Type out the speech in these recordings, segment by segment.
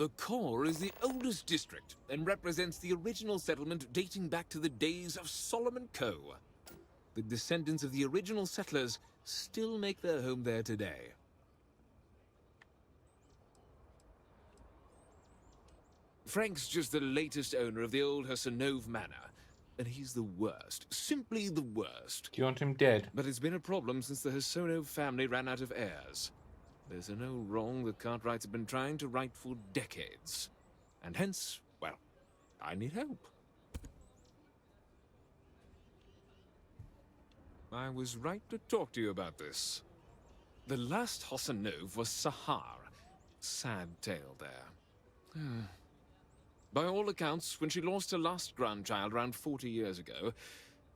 The core is the oldest district and represents the original settlement dating back to the days of Solomon Coe. The descendants of the original settlers still make their home there today. Frank's just the latest owner of the old Hassanove Manor, and he's the worst, simply the worst. Do you want him dead? But it's been a problem since the Hassanove family ran out of heirs. There's an old wrong the Cartwrights have been trying to right for decades. And hence, well, I need help. I was right to talk to you about this. The last Hassanove was Sahar. Sad tale there. By all accounts, when she lost her last grandchild around 40 years ago,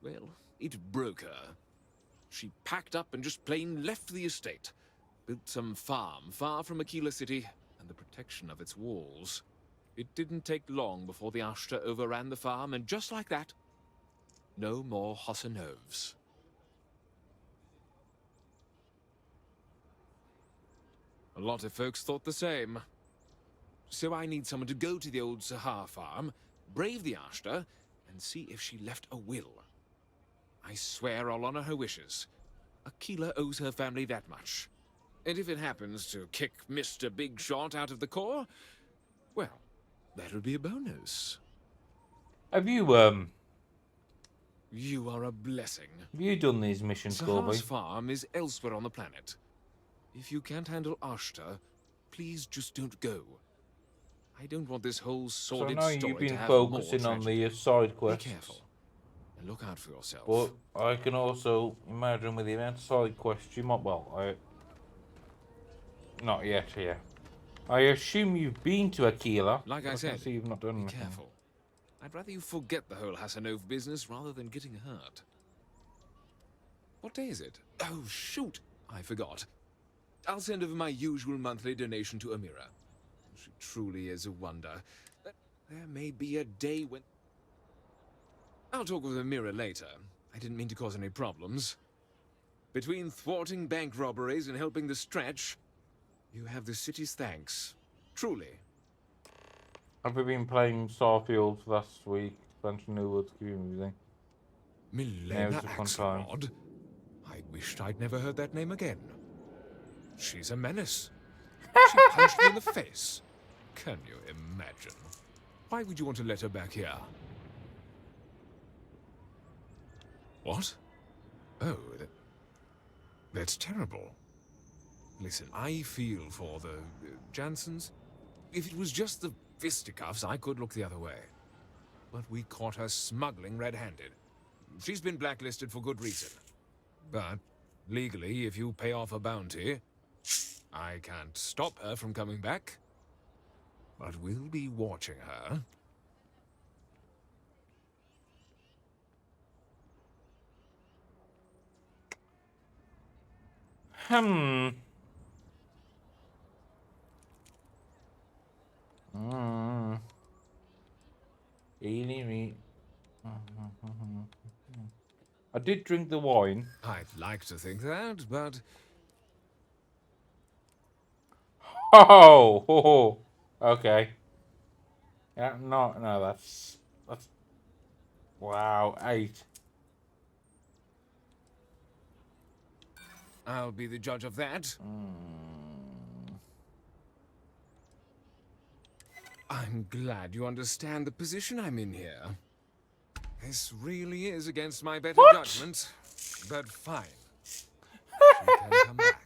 well, it broke her. She packed up and just plain left the estate. Built some farm far from Aquila City and the protection of its walls. It didn't take long before the Ashta overran the farm, and just like that, no more Hassanoves. A lot of folks thought the same. So I need someone to go to the old Sahar farm, brave the Ashta, and see if she left a will. I swear I'll honor her wishes. Aquila owes her family that much. And if it happens to kick Mr. Big Shot out of the core, well, that'll be a bonus. Have you, You are a blessing. have you done these missions, Corby? Sahar's farm is elsewhere on the planet. If you can't handle Ashta, please just don't go. I don't want this whole So I sordid know story you've been to have focusing more on tragedy. the side Be quests. careful. And look out for yourself. But I can also imagine with the amount of side quests you might, well, not yet here. I assume you've been to Aquila. Like I can said, see you've not done be anything. careful. I'd rather you forget the whole Hassanove business rather than getting hurt. What day is it? Oh, shoot! I forgot. I'll send over my usual monthly donation to Amira. She truly is a wonder. There may be a day when... I'll talk with Amira later. I didn't mean to cause any problems. Between thwarting bank robberies and helping the stretch, you have the city's thanks. Truly. Have we been playing Starfield last week? Expansion New Woods, give you everything. Milena Now's the fun time. Axelrod? I wished I'd never heard that name again. She's a menace. She punched me in the face. Can you imagine? Why would you want to let her back here? What? Oh, that's terrible. Listen, I feel for the Jansons. If it was just the fisticuffs, I could look the other way. But we caught her smuggling red-handed. She's been blacklisted for good reason. But, legally, if you pay off a bounty, I can't stop her from coming back. But we'll be watching her. Eeny, meeny. I did drink the wine. I'd like to think that, but Oh, ho, ho. Okay. Yeah, no, that's wow, 8. I'll be the judge of that. I'm glad you understand the position I'm in here. This really is against my better judgment, but fine. She can come back.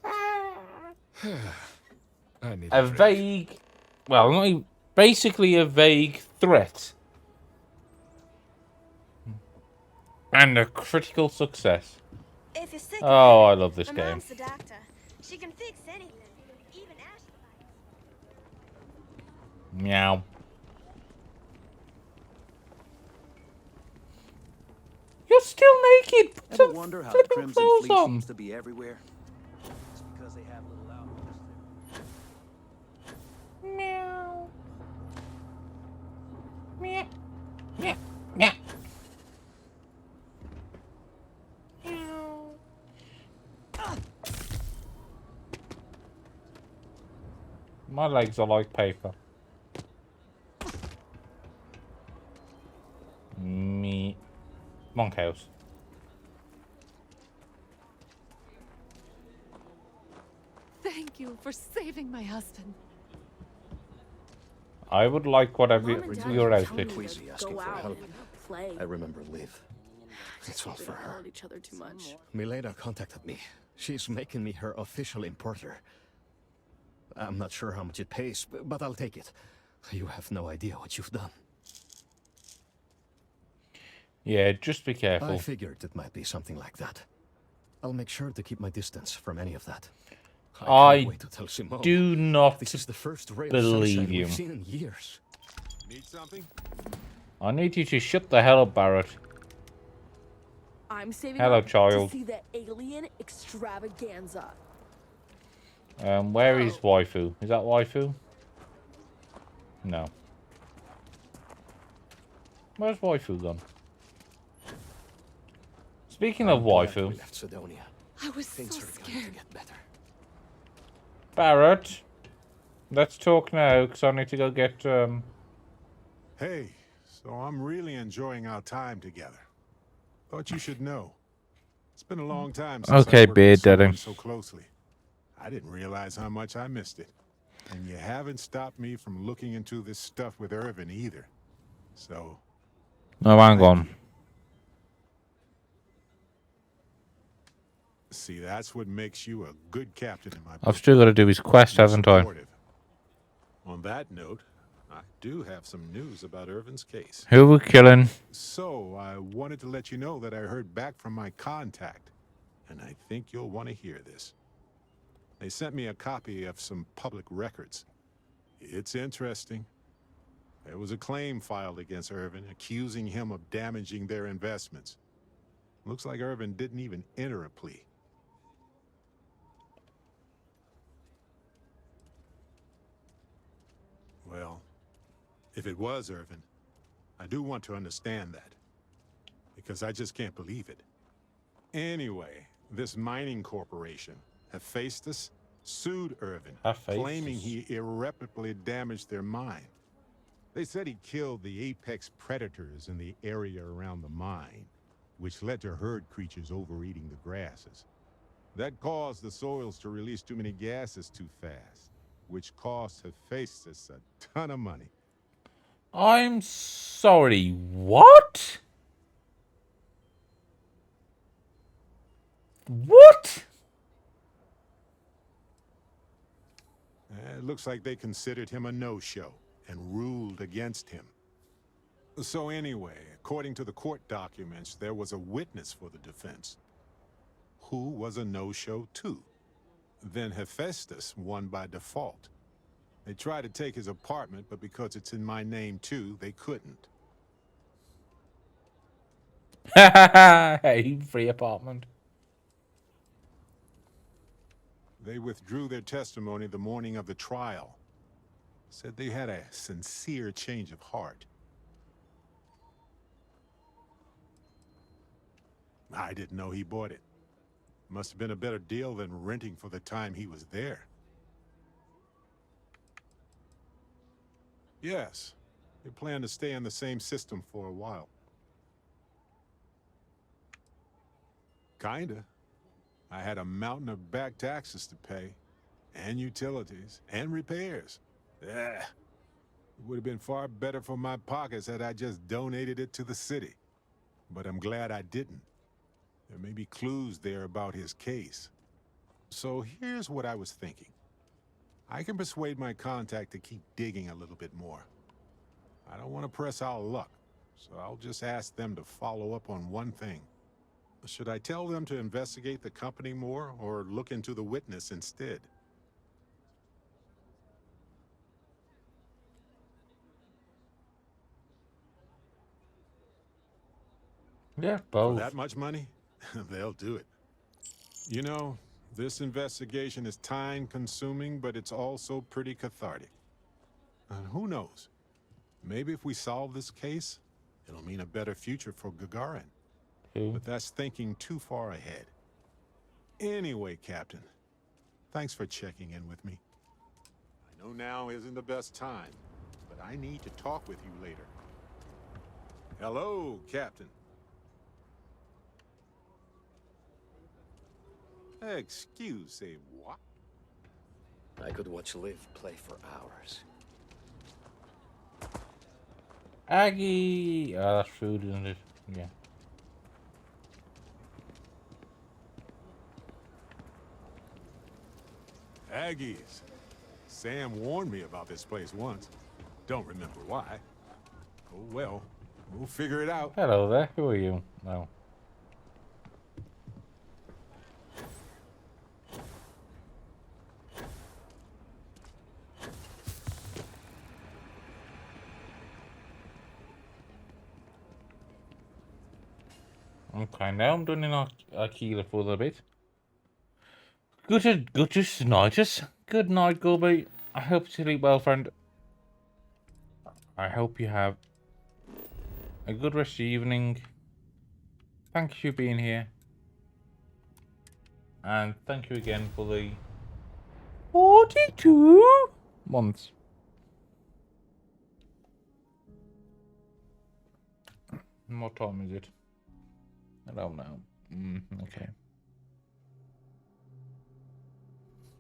I need A drink. vague, well, not even, basically a vague threat. And a critical success. If you're sick, Oh, I love this my game. mom's the doctor. She can fix anything, even acid bites. Meow. You're still naked. Put Ever some wonder how flippin' Crimson clothes Fleet on. seems to be everywhere? It's because they have little outposts there. Meow. Meow. Meow. Meow. My legs are like paper. Monkhouse. Thank you for saving my husband. I would like whatever Mom and Dad your kept telling outfit. me to Queasy asking go for out help. and play. I remember Liv. It's all for We her. held each other too much. Milena contacted me. She's making me her official importer. I'm not sure how much it pays, but I'll take it. You have no idea what you've done. Yeah, just be I careful. figured it might be something like that. I'll make sure to keep my distance from any of that. I can't wait to tell Simone. do not This is the first ray of believe sunshine you. we've seen in years. Need something? I need you to shut the hell up, Barrett. I'm saving Hello, up child. to see the alien extravaganza. Where is waifu? Is that waifu? No. Where's waifu gone? Speaking of I'm glad waifu, we left Sidonia. I was Things so are going to scared. get better. Barrett, let's talk now, because I need to go get, Hey, so I'm really enjoying our time together. Thought you should know. It's been a long time since Okay, I worked beard with someone daddy. so closely. I didn't realize how much I missed it. And you haven't stopped me from looking into this stuff with Irvin either. So, no, hang on. see, that's what makes you a good captain in my book. I've still got to do his quest, You're haven't I? supportive. On that note, I do have some news about Irvin's case. Who are we killing? So, I wanted to let you know that I heard back from my contact, and I think you'll want to hear this. They sent me a copy of some public records. It's interesting. There was a claim filed against Irvin, accusing him of damaging their investments. Looks like Irvin didn't even enter a plea. Well, if it was Irvin, I do want to understand that, because I just can't believe it. Anyway, this mining corporation, Hephaestus, sued Irvin, Hephaestus. claiming he irreparably damaged their mine. They said he killed the apex predators in the area around the mine, which led to herd creatures overeating the grasses. That caused the soils to release too many gases too fast, which cost Hephaestus a ton of money. I'm sorry, what? What? It looks like they considered him a no-show and ruled against him. So anyway, according to the court documents, there was a witness for the defense, who was a no-show too. Then Hephaestus won by default. They tried to take his apartment, but because it's in my name too, they couldn't. Hey, free apartment. They withdrew their testimony the morning of the trial. Said they had a sincere change of heart. I didn't know he bought it. Must have been a better deal than renting for the time he was there. Yes, they plan to stay in the same system for a while. Kinda. I had a mountain of back taxes to pay, and utilities, and repairs. It would have been far better for my pockets had I just donated it to the city. But I'm glad I didn't. There may be clues there about his case. So here's what I was thinking. I can persuade my contact to keep digging a little bit more. I don't want to press our luck, so I'll just ask them to follow up on one thing. Should I tell them to investigate the company more, or look into the witness instead? Yeah, For both. that much money? They'll do it. You know, this investigation is time-consuming, but it's also pretty cathartic. And who knows? Maybe if we solve this case, it'll mean a better future for Gagarin. Who? But that's thinking too far ahead. Anyway, Captain, thanks for checking in with me. I know now isn't the best time, but I need to talk with you later. Hello, Captain. Excusez-moi. I could watch Liv play for hours. Aggie! Oh, that's food, isn't it? Yeah. Aggies. Sam warned me about this place once. Don't remember why. Oh well, we'll figure it out. Hello there. Who are you? No. Okay, now I'm done in Aquila for a little bit. Good nightus. Good night, Gubby. I hope you sleep well, friend. I hope you have a good rest of the evening. Thank you for being here. And thank you again for the 42 months. What time is it? I don't know. Okay.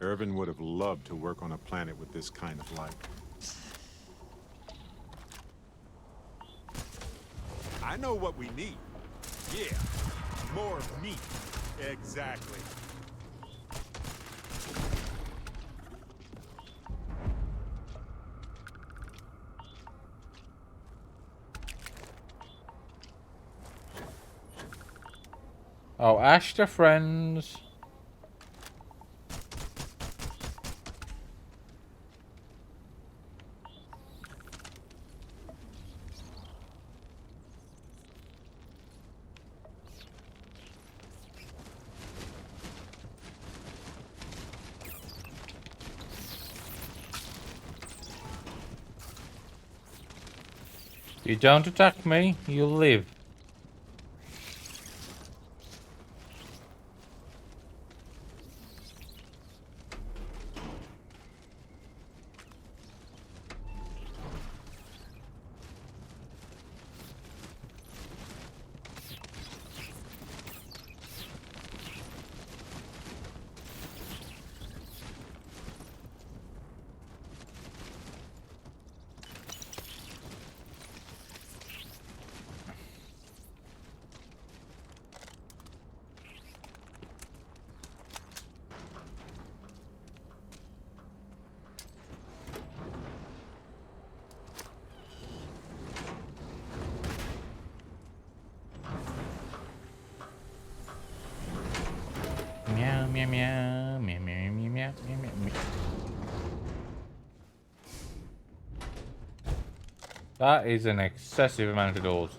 Irvin would have loved to work on a planet with this kind of life. I know what we need. Yeah, more meat. Exactly. Oh, Ashton friends. You don't attack me, you'll live. Meow, meow, meow, meow, meow, meow, meow, meow, meow. That is an excessive amount of doors.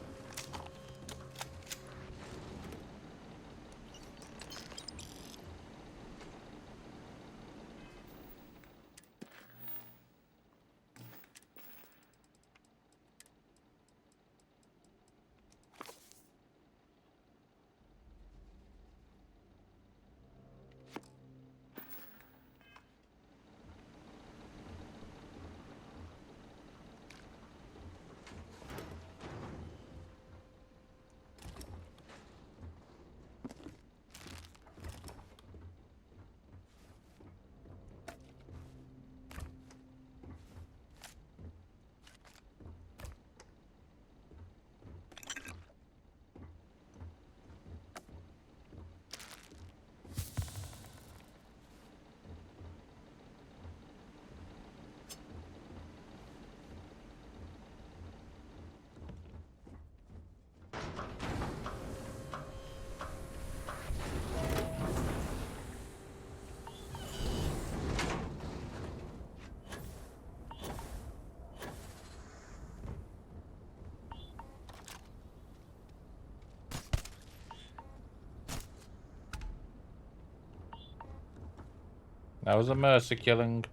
That was a mercy killing.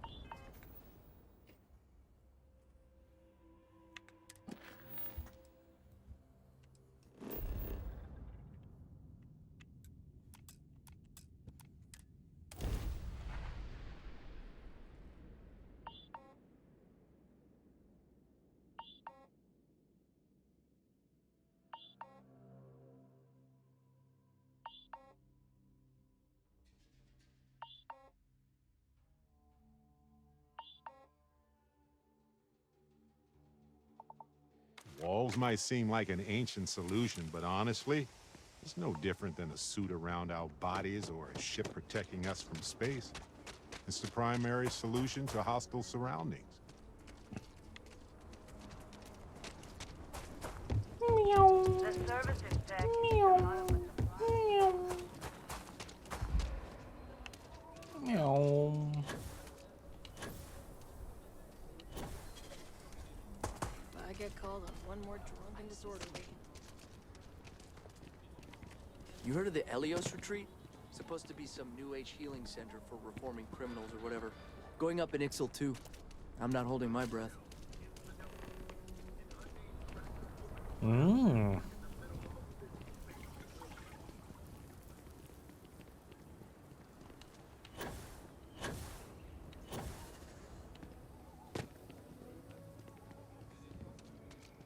Walls might seem like an ancient solution, but honestly, it's no different than a suit around our bodies or a ship protecting us from space. It's the primary solution to hostile surroundings. The services tech is anonymous. Meow. If I get called on one more drunk and disorderly. You heard of the Elios retreat? Supposed to be some new age healing center for reforming criminals or whatever. Going up in Ixel too. I'm not holding my breath. Mmm.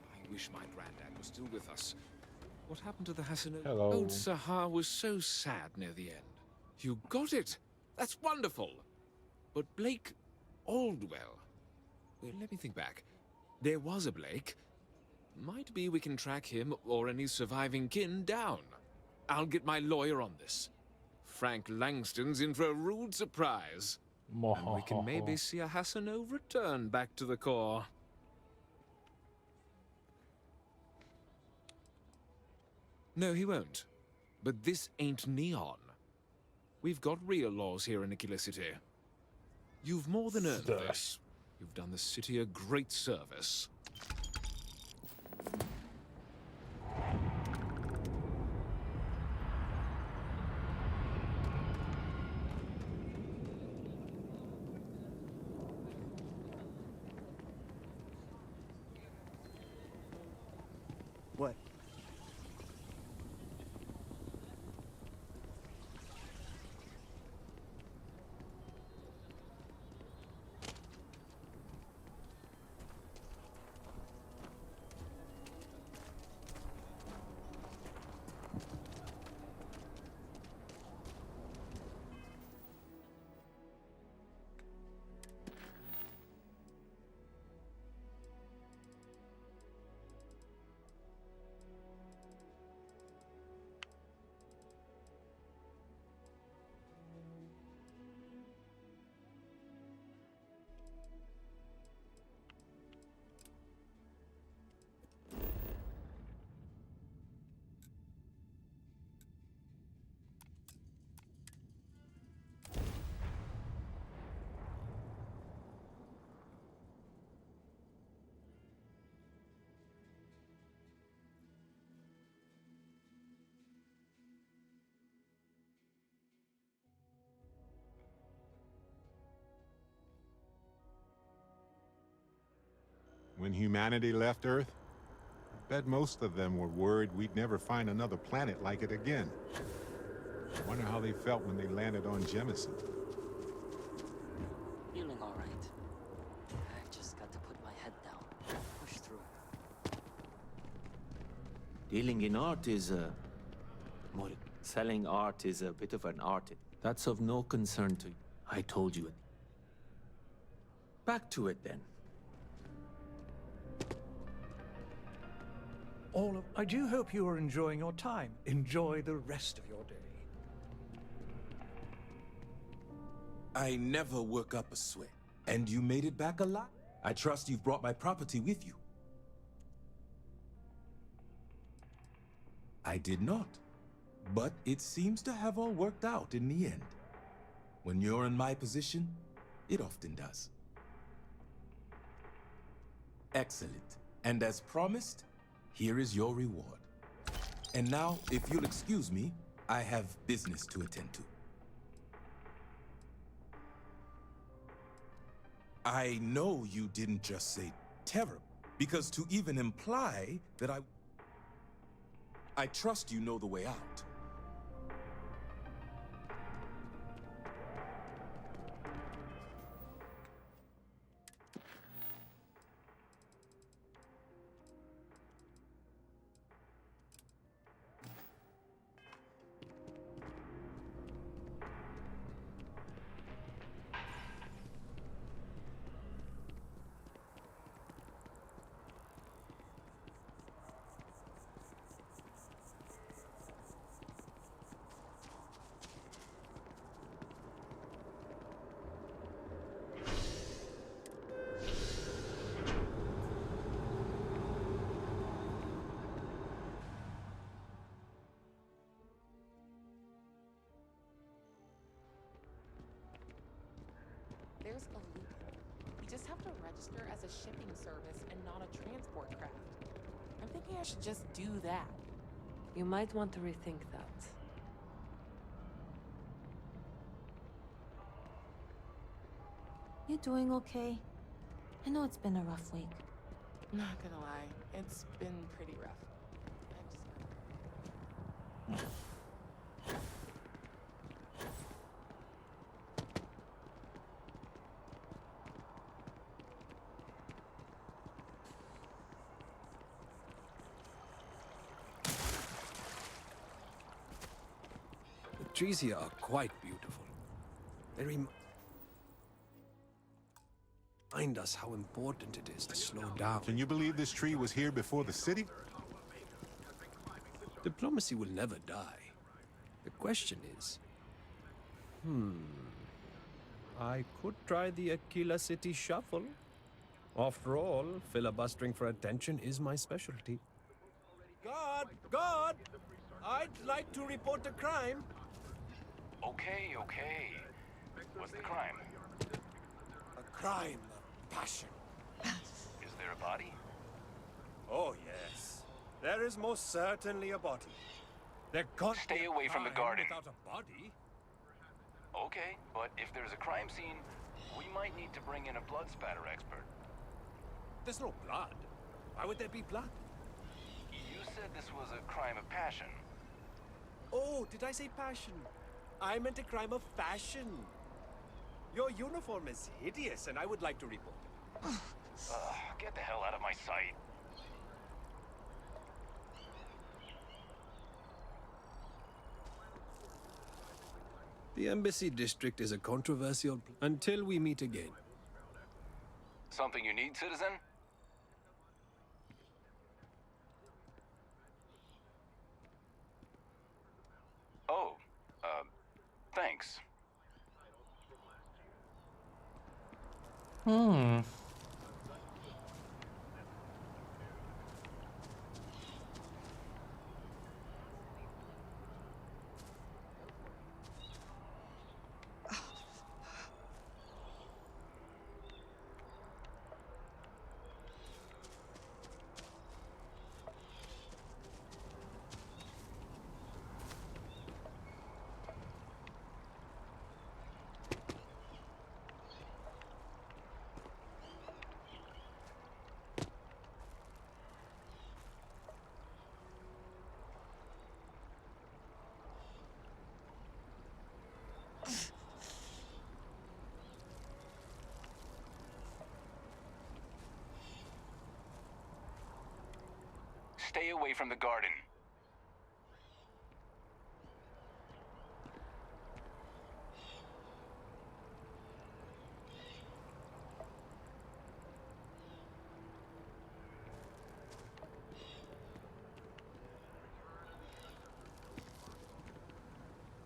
I wish my granddad was still with us. What happened to the Hassanov? Hello. Old Sahar was so sad near the end. You got it! That's wonderful! But Blake Aldwell... Well, let me think back. There was a Blake. Might be we can track him or any surviving kin down. I'll get my lawyer on this. Frank Langston's in for a rude surprise. And we can maybe see a Hassanov return back to the core. No, he won't. But this ain't Neon. We've got real laws here in Nikila City. You've more than earned this. You've done the city a great service. What? When humanity left Earth, I bet most of them were worried we'd never find another planet like it again. I wonder how they felt when they landed on Jemison. Feeling all right. I just got to put my head down. Push through. Dealing in art is selling art is a bit of an art. That's of no concern to you. I told you it. Back to it then. I do hope you are enjoying your time. Enjoy the rest of your day. I never work up a sweat. And you made it back alive. I trust you've brought my property with you. I did not. But it seems to have all worked out in the end. When you're in my position, it often does. Excellent. And as promised, here is your reward. And now, if you'll excuse me, I have business to attend to. I know you didn't just say terror, because to even imply that I trust you know the way out. There's a loophole. We just have to register as a shipping service and not a transport craft. I'm thinking I should just do that. You might want to rethink that. You doing okay? I know it's been a rough week. Not gonna lie, it's been pretty rough. The trees here are quite beautiful. They remind us how important it is to slow down. Can you believe this tree was here before the city? Diplomacy will never die. The question is... I could try the Aquila City Shuffle. After all, filibustering for attention is my specialty. Guard! Guard! I'd like to report a crime. Okay. What's the crime? A crime of passion. Is there a body? Oh, yes. There is most certainly a body. There can't Stay be a away from the crime garden. without a body. Okay, but if there's a crime scene, we might need to bring in a blood spatter expert. There's no blood. Why would there be blood? You said this was a crime of passion. Oh, did I say passion? I meant a crime of fashion. Your uniform is hideous, and I would like to report it. Get the hell out of my sight. The Embassy District is a controversial until we meet again. Something you need, citizen? Oh, thanks. Stay away from the garden.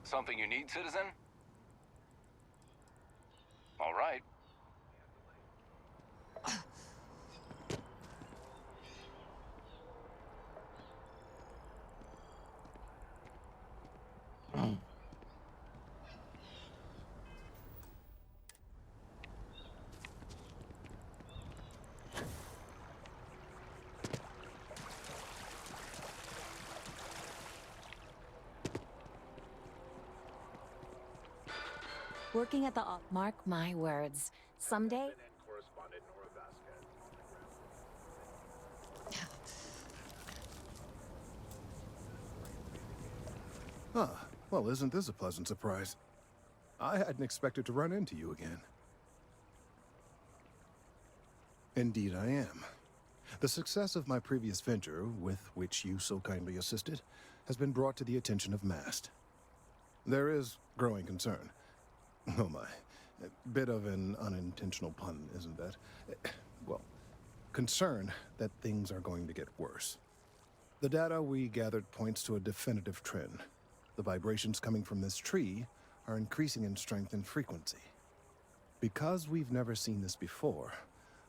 Something you need, citizen? All right. Working at the mark my words. Someday. Ah, well, isn't this a pleasant surprise? I hadn't expected to run into you again. Indeed I am. The success of my previous venture, with which you so kindly assisted, has been brought to the attention of Mast. There is growing concern. Oh my. A bit of an unintentional pun, isn't that? Well, concern that things are going to get worse. The data we gathered points to a definitive trend. The vibrations coming from this tree are increasing in strength and frequency. Because we've never seen this before,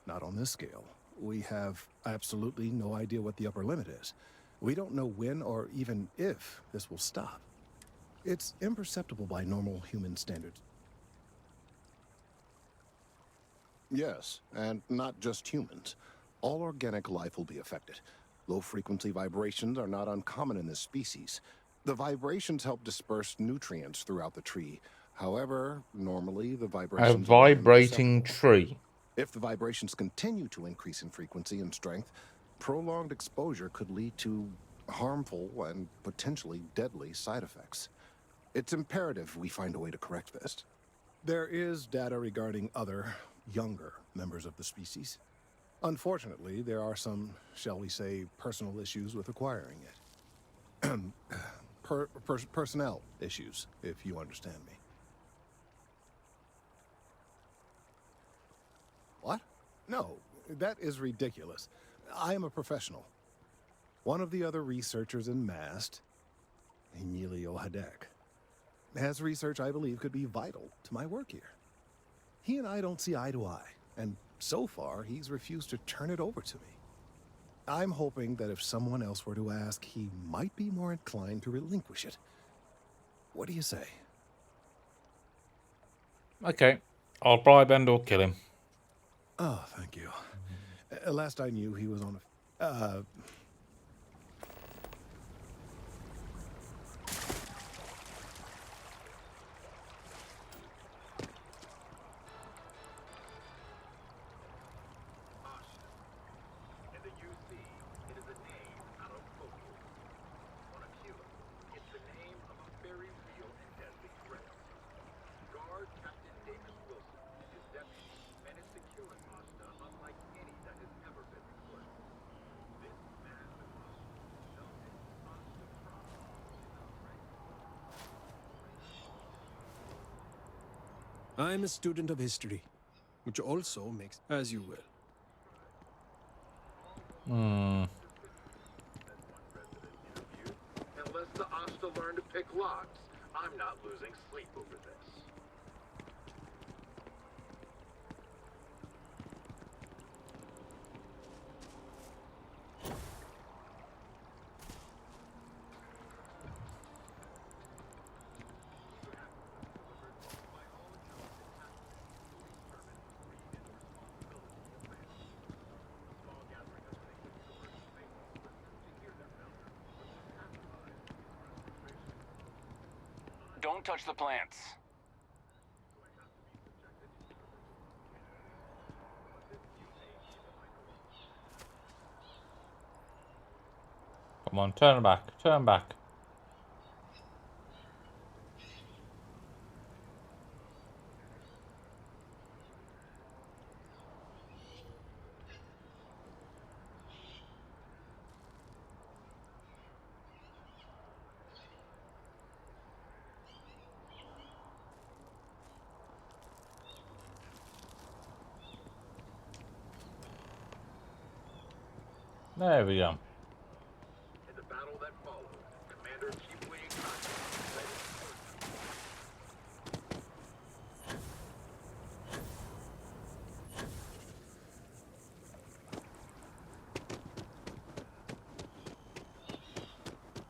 not on this scale, we have absolutely no idea what the upper limit is. We don't know when or even if this will stop. It's imperceptible by normal human standards. Yes, and not just humans. All organic life will be affected. Low-frequency vibrations are not uncommon in this species. The vibrations help disperse nutrients throughout the tree. However, normally the A vibrations are vibrating imperceptible. tree. If the vibrations continue to increase in frequency and strength, prolonged exposure could lead to harmful and potentially deadly side effects. It's imperative we find a way to correct this. There is data regarding other, younger members of the species. Unfortunately, there are some, shall we say, personal issues with acquiring it. Personnel issues, if you understand me. What? No, that is ridiculous. I am a professional. One of the other researchers in MAST, Emilio Hadek, has research I believe could be vital to my work here. He and I don't see eye to eye, and so far he's refused to turn it over to me. I'm hoping that if someone else were to ask, he might be more inclined to relinquish it. What do you say? Okay, I'll bribe and or kill him. Oh, thank you. Last I knew, he was on a... I'm a student of history, which also makes... As you will. Unless the Asta learn to pick locks, I'm not losing sleep over this. Don't touch the plants. Come on, turn back, turn back. There we go. In the battle that followed, Commander Chiefly in contact.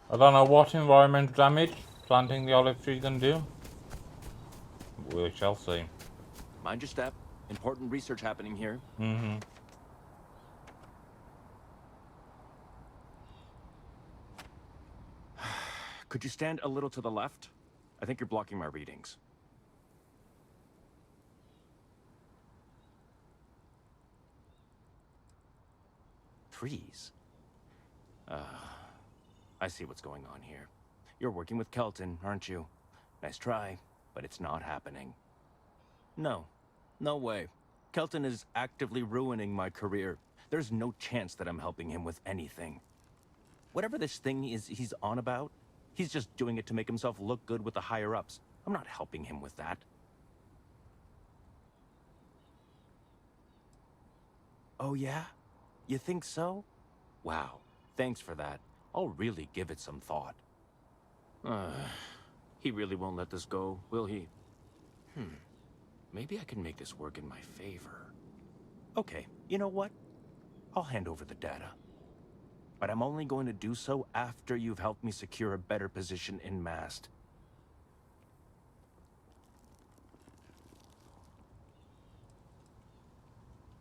I don't know what environmental damage planting the olive tree can do. We shall see. Mind your step. Important research happening here. Mm-hmm. Could you stand a little to the left? I think you're blocking my readings. Trees? I see what's going on here. You're working with Kelton, aren't you? Nice try, but it's not happening. No. No way. Kelton is actively ruining my career. There's no chance that I'm helping him with anything. Whatever this thing is he's on about, he's just doing it to make himself look good with the higher-ups. I'm not helping him with that. Oh yeah? You think so? Wow. Thanks for that. I'll really give it some thought. He really won't let this go, will he? Maybe I can make this work in my favor. Okay, you know what? I'll hand over the data. But I'm only going to do so after you've helped me secure a better position in MAST.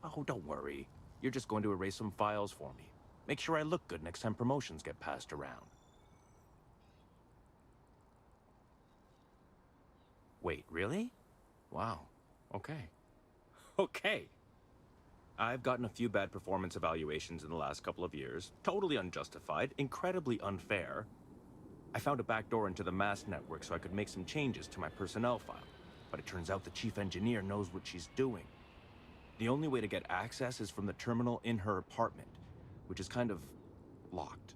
Oh, don't worry. You're just going to erase some files for me. Make sure I look good next time promotions get passed around. Wait, really? Wow. Okay. Okay. I've gotten a few bad performance evaluations in the last couple of years. Totally unjustified, incredibly unfair. I found a backdoor into the MAST network so I could make some changes to my personnel file. But it turns out the chief engineer knows what she's doing. The only way to get access is from the terminal in her apartment, which is kind of locked.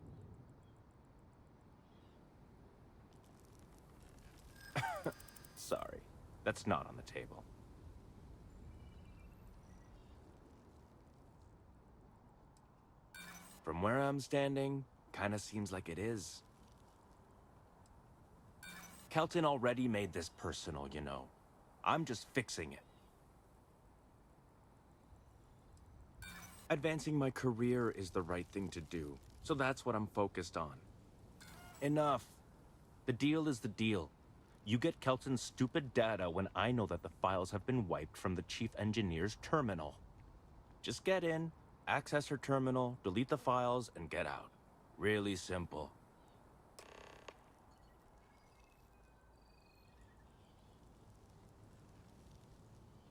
Sorry, that's not on the table. From where I'm standing, kinda seems like it is. Kelton already made this personal, you know. I'm just fixing it. Advancing my career is the right thing to do, so that's what I'm focused on. Enough. The deal is the deal. You get Kelton's stupid data when I know that the files have been wiped from the chief engineer's terminal. Just get in, access her terminal, delete the files, and get out. Really simple.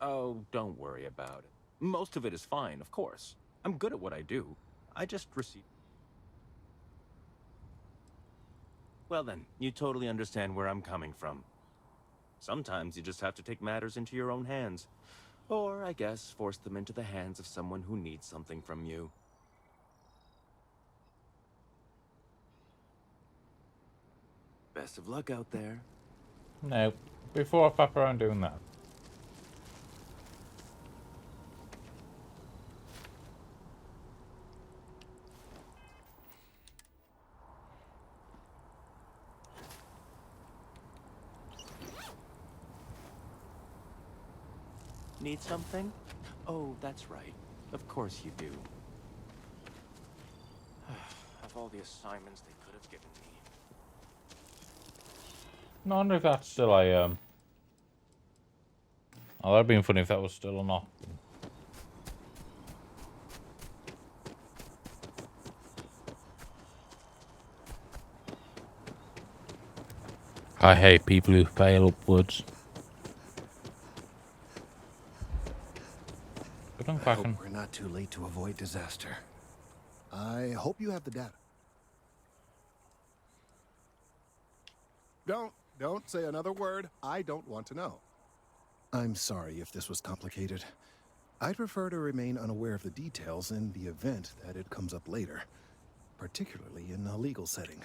Oh, don't worry about it. Most of it is fine, of course. I'm good at what I do. I just receive... Well then, you totally understand where I'm coming from. Sometimes you just have to take matters into your own hands. Or, I guess, force them into the hands of someone who needs something from you. Best of luck out there. No, before I flap around doing that. Need something? Oh, that's right. Of course you do. Of all the assignments they could have given me. No, I wonder if that's still a, Oh, that'd been funny if that was still or not. I hate people who fail upwards. I hope we're not too late to avoid disaster. I hope you have the data. Don't say another word. I don't want to know. I'm sorry if this was complicated. I'd prefer to remain unaware of the details in the event that it comes up later, particularly in a legal setting.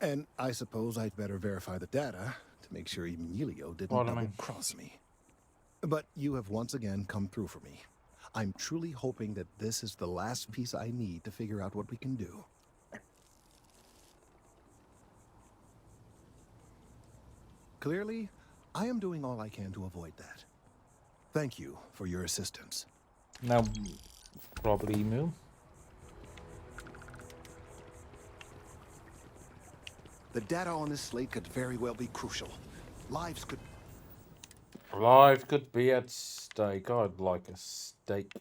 And I suppose I'd better verify the data to make sure even Elio didn't double-cross me. But you have once again come through for me. I'm truly hoping that this is the last piece I need to figure out what we can do. Clearly, I am doing all I can to avoid that. Thank you for your assistance. No problemo. The data on this slate could very well be crucial. Lives could be at stake. I'd like a steak.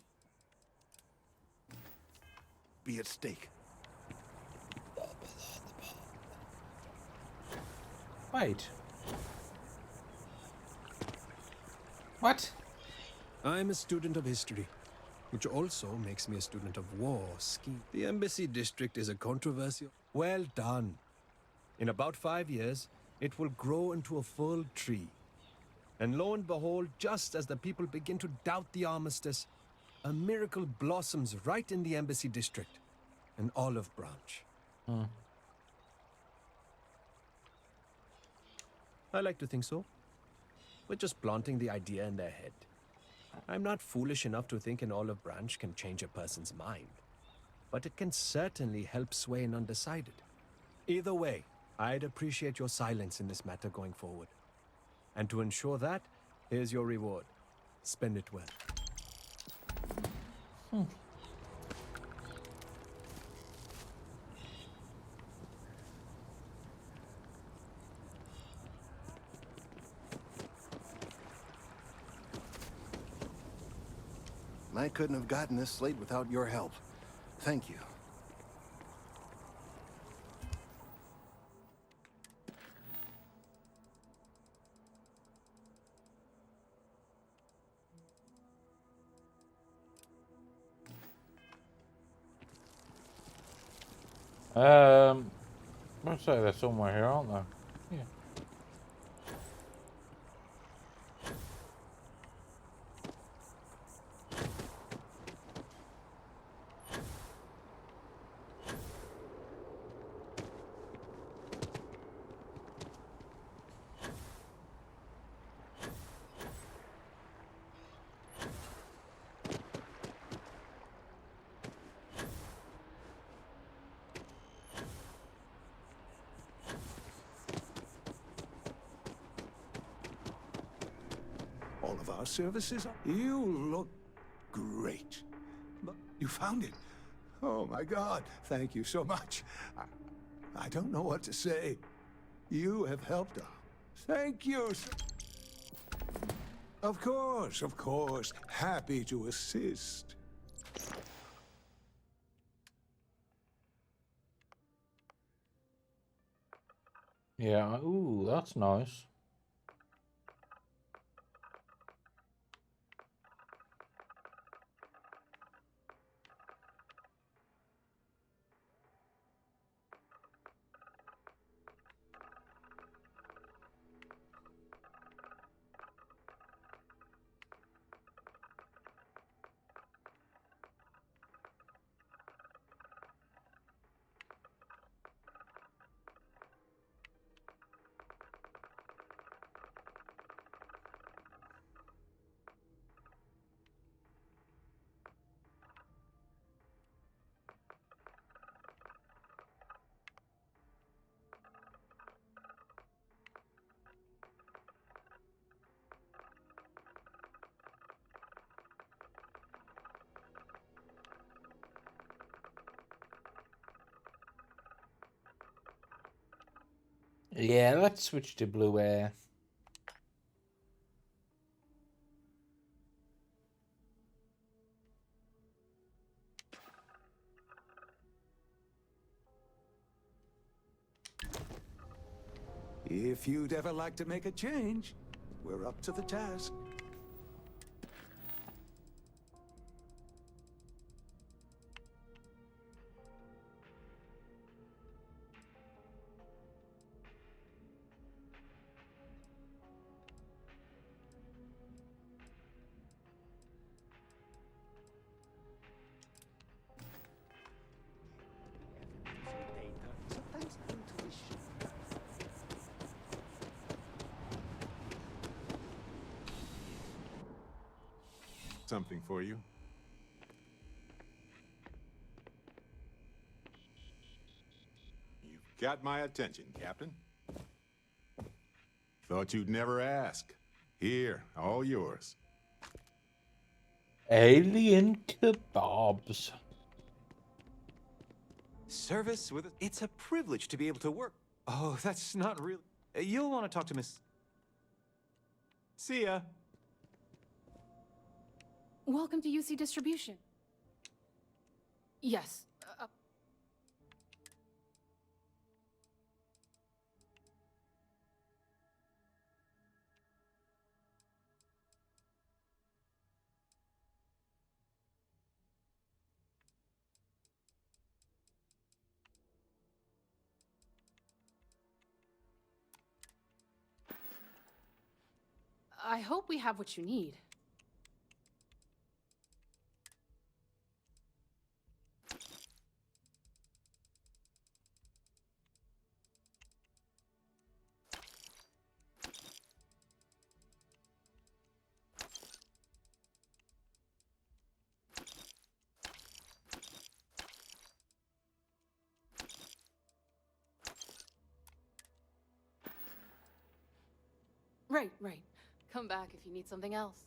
Be at stake. Wait. What? I'm a student of history, which also makes me a student of war, scheme. The embassy district is a controversial... Well done. In about 5 years, it will grow into a full tree. And lo and behold, just as the people begin to doubt the armistice, a miracle blossoms right in the embassy district. An olive branch. I like to think so. We're just planting the idea in their head. I'm not foolish enough to think an olive branch can change a person's mind. But it can certainly help sway an undecided. Either way, I'd appreciate your silence in this matter going forward. And to ensure that, here's your reward. Spend it well. I couldn't have gotten this slate without your help. Thank you. I'd say they're somewhere here, aren't they? Yeah. All of our services. You look great. But you found it. Oh my God! Thank you so much. I don't know what to say. You have helped us. Thank you. Of course, of course. Happy to assist. Yeah, ooh, that's nice. Yeah, let's switch to blue air. If you'd ever like to make a change, we're up to the task. Something for you. You've got my attention, Captain. Thought you'd never ask. Here, all yours. Alien kebabs. Service with it's a privilege to be able to work. Oh, that's not real. You'll want to talk to Miss. See ya. Welcome to UC Distribution. Yes. I hope we have what you need. Right. Come back if you need something else.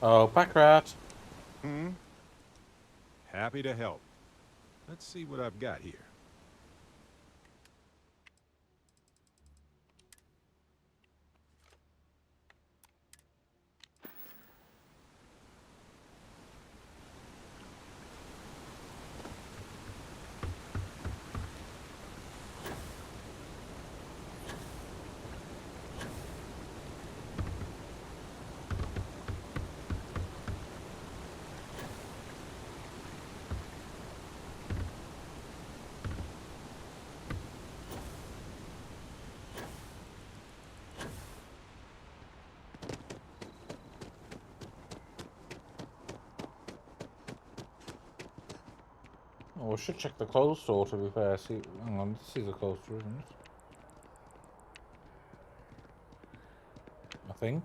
Oh, pack rat. Happy to help. Let's see what I've got here. Oh, we should check the clothes store to be fair. See, hang on, this is a clothes store, isn't it? I think.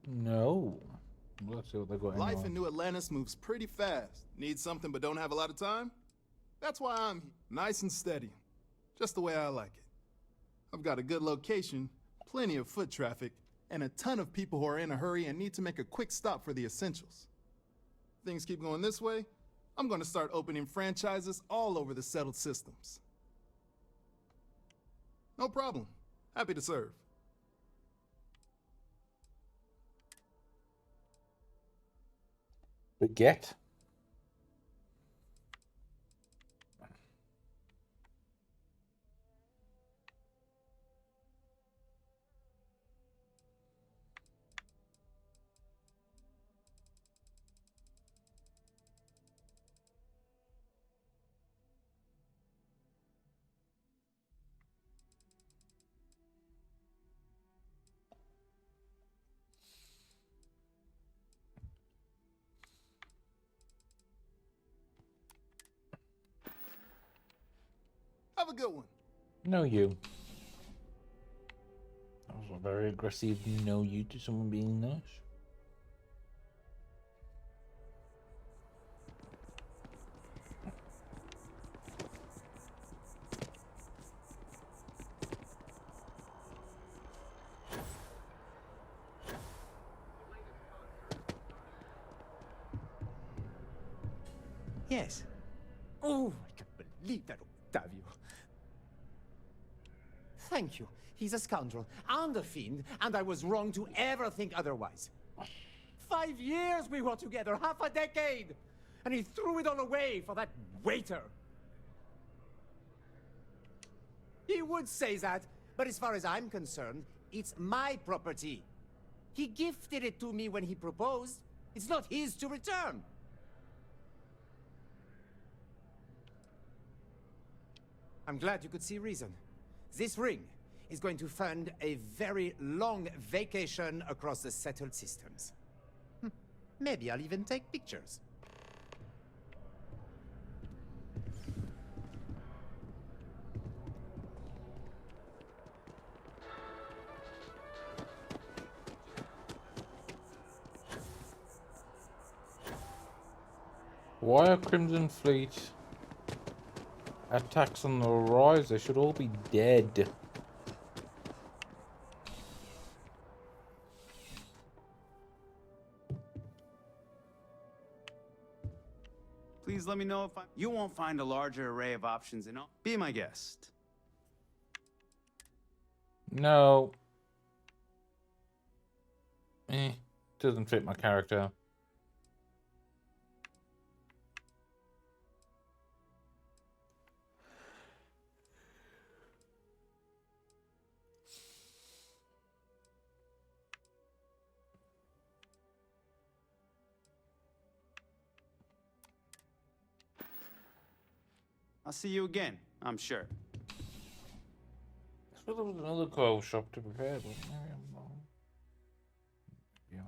No. Let's see what they got. Life anyway. in New Atlantis moves pretty fast. Need something but don't have a lot of time? That's why I'm nice and steady. Just the way I like it. I've got a good location, plenty of foot traffic, and a ton of people who are in a hurry and need to make a quick stop for the essentials. Things keep going this way, I'm going to start opening franchises all over the settled systems. No problem. Happy to serve. Baguette. Have a good one. No, you. That was a very aggressive no you to someone being nice. Yes. Oh, I can't believe that, Octavio. Thank you. He's a scoundrel and a fiend, and I was wrong to ever think otherwise. 5 years we were together, half a decade, and he threw it all away for that waiter. He would say that, but as far as I'm concerned, it's my property. He gifted it to me when he proposed. It's not his to return. I'm glad you could see reason. This ring is going to fund a very long vacation across the settled systems. Maybe I'll even take pictures. Why are Crimson Fleet attacks on the rise? They should all be dead. Please let me know if you won't find a larger array of options in all. Be my guest. No. Doesn't fit my character. I'll see you again, I'm sure. I suppose there was another coil shop to be fair, but maybe I'm wrong. Yeah.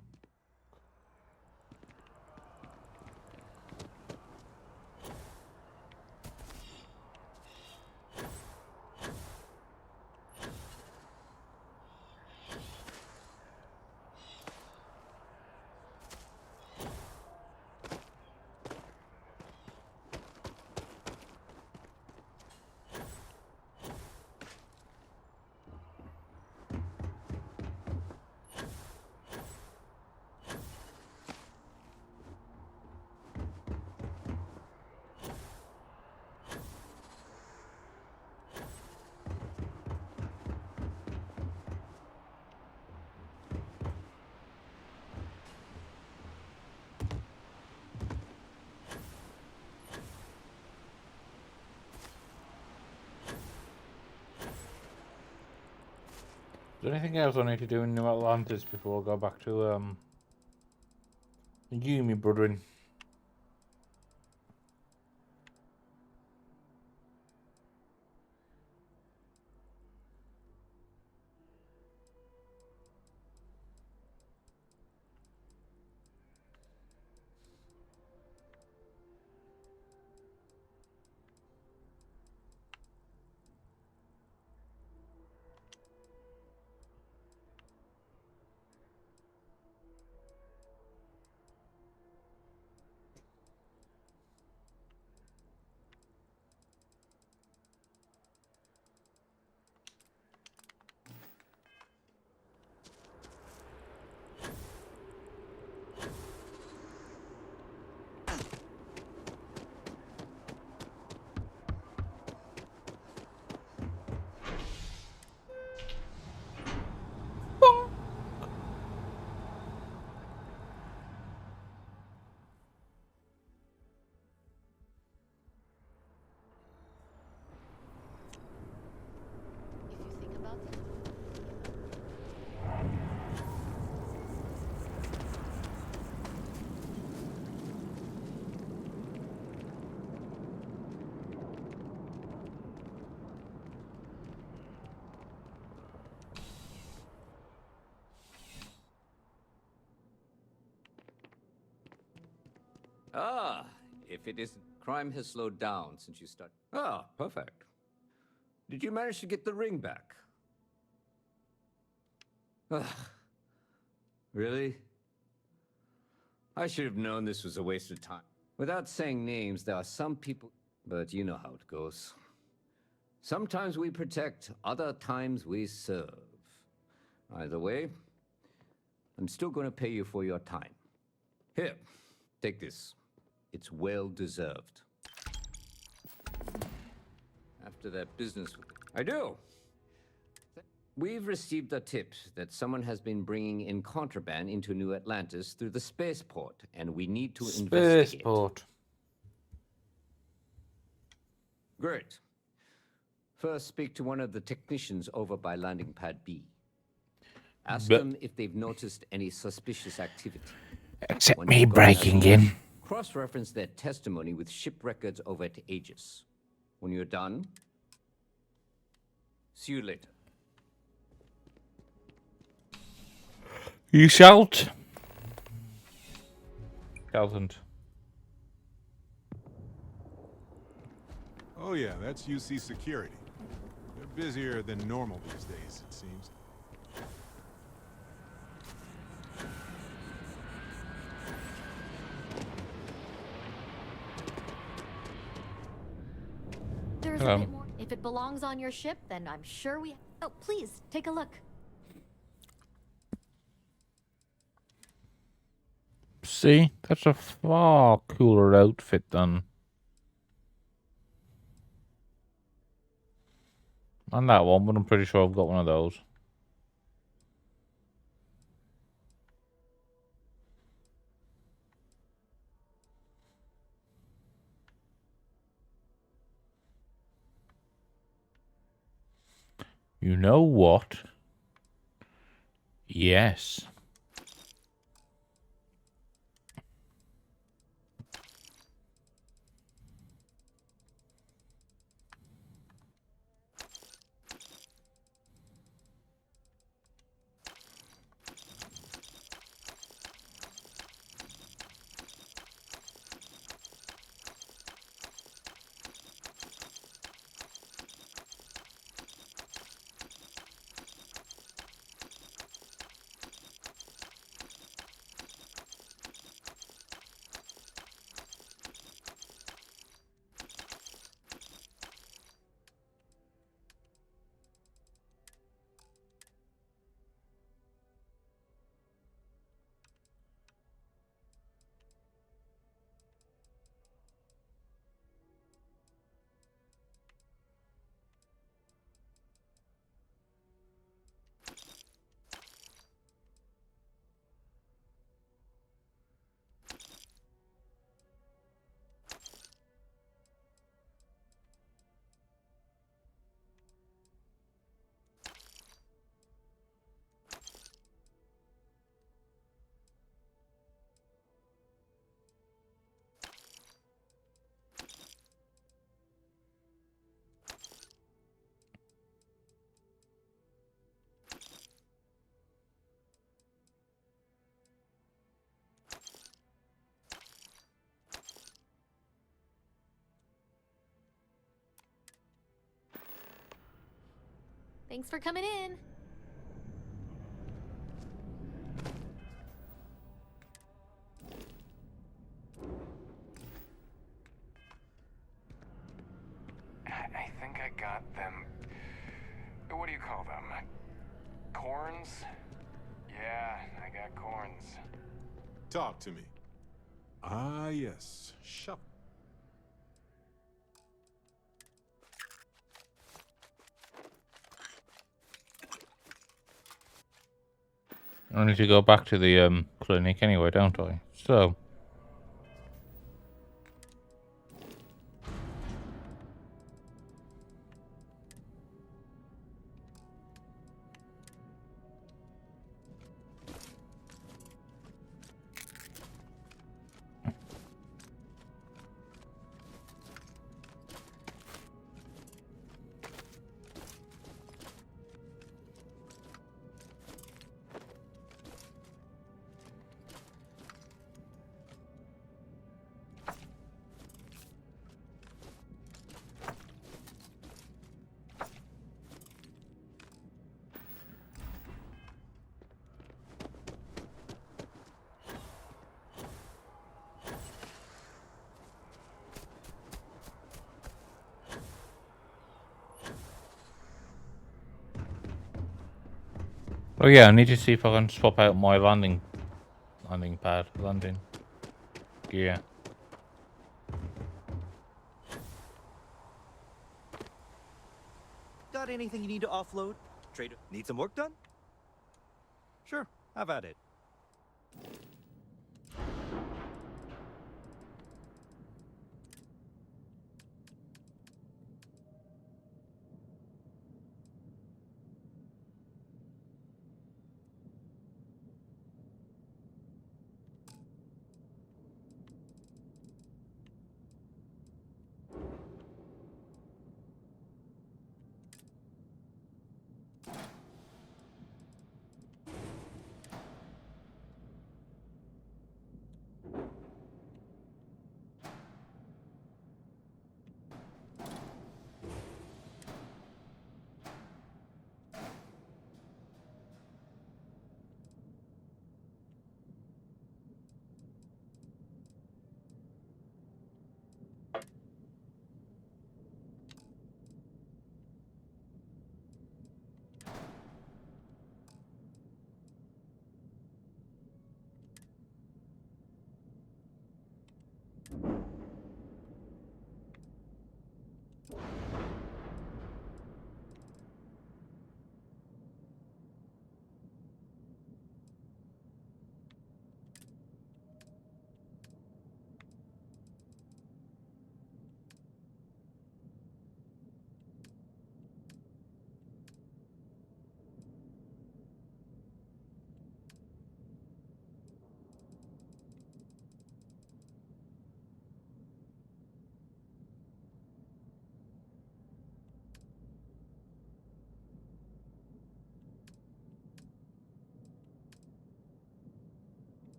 there anything else I need to do in New Atlantis before I go back to you, me brothering? Ah, if it isn't. Crime has slowed down since you started. Ah, perfect. Did you manage to get the ring back? Ugh. Really? I should have known this was a waste of time. Without saying names, there are some people, but you know how it goes. Sometimes we protect, other times we serve. Either way, I'm still going to pay you for your time. Here, take this. It's well deserved. After that business with I do. We've received a tip that someone has been bringing in contraband into New Atlantis through the spaceport, and we need to investigate. Spaceport. Great. First, speak to one of the technicians over by landing pad B. Ask them if they've noticed any suspicious activity. Except Once me you've got breaking that, in. Cross-reference their testimony with ship records over at Aegis. When you're done, see you later. You shalt. Sheltoned. Oh yeah, that's UC security. They're busier than normal these days, it seems. There's a bit more. If it belongs on your ship, then I'm sure we... Oh, please, take a look. See, that's a far cooler outfit than on that one, but I'm pretty sure I've got one of those. You know what? Yes. Thanks for coming in. I think I got them. What do you call them? Corns? Yeah, I got corns. Talk to me. Ah, yes. Shop. I need to go back to the clinic anyway, don't I? So. Oh yeah, I need to see if I can swap out my landing gear. Got anything you need to offload? Trader, need some work done? Sure, have at it.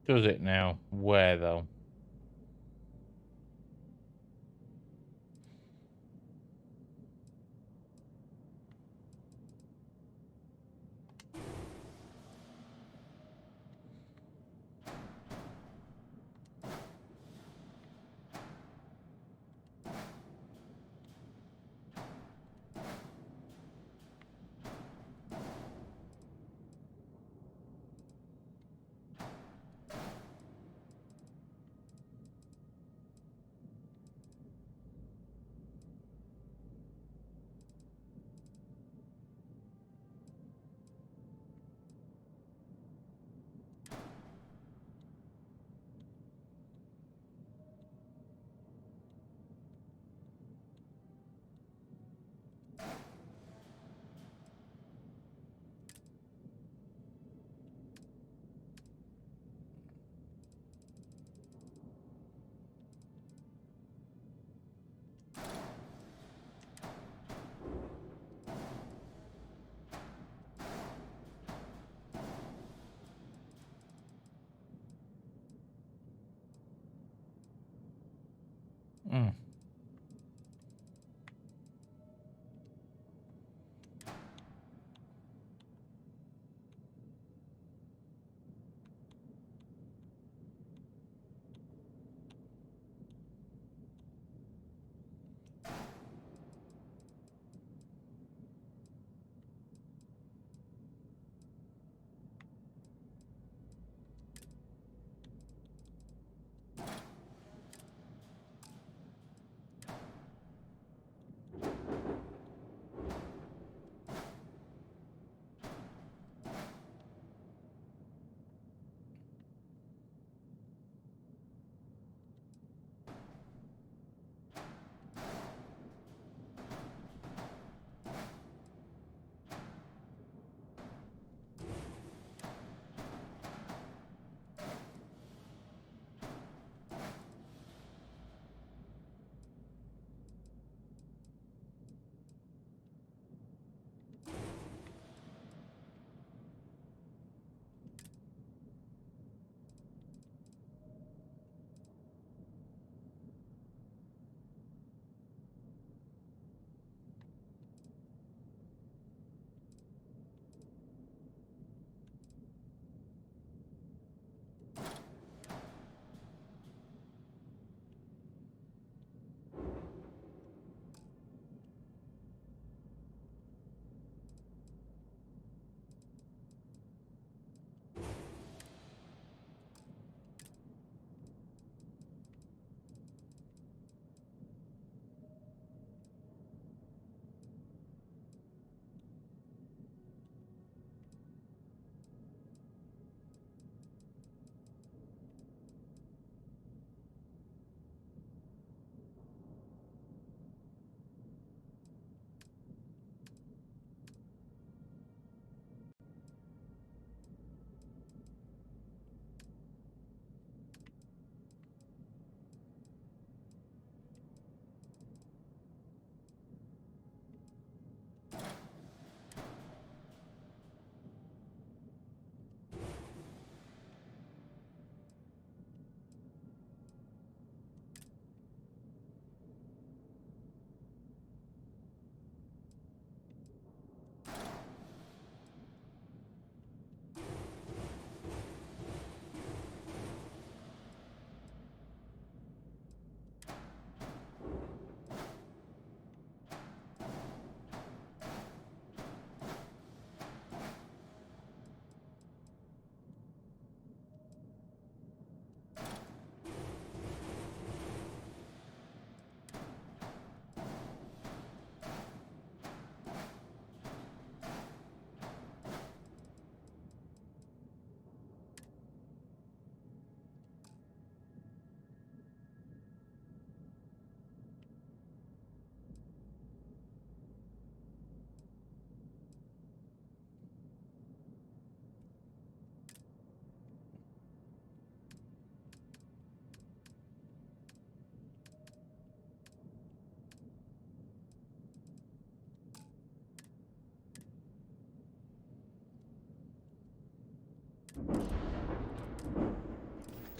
Does it now? Where though? Mm.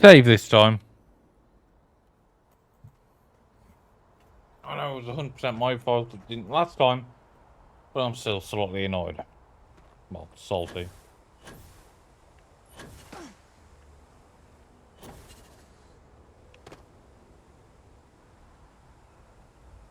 Save this time. I know it was 100% my fault it didn't last time, but I'm still slightly annoyed. Well, salty.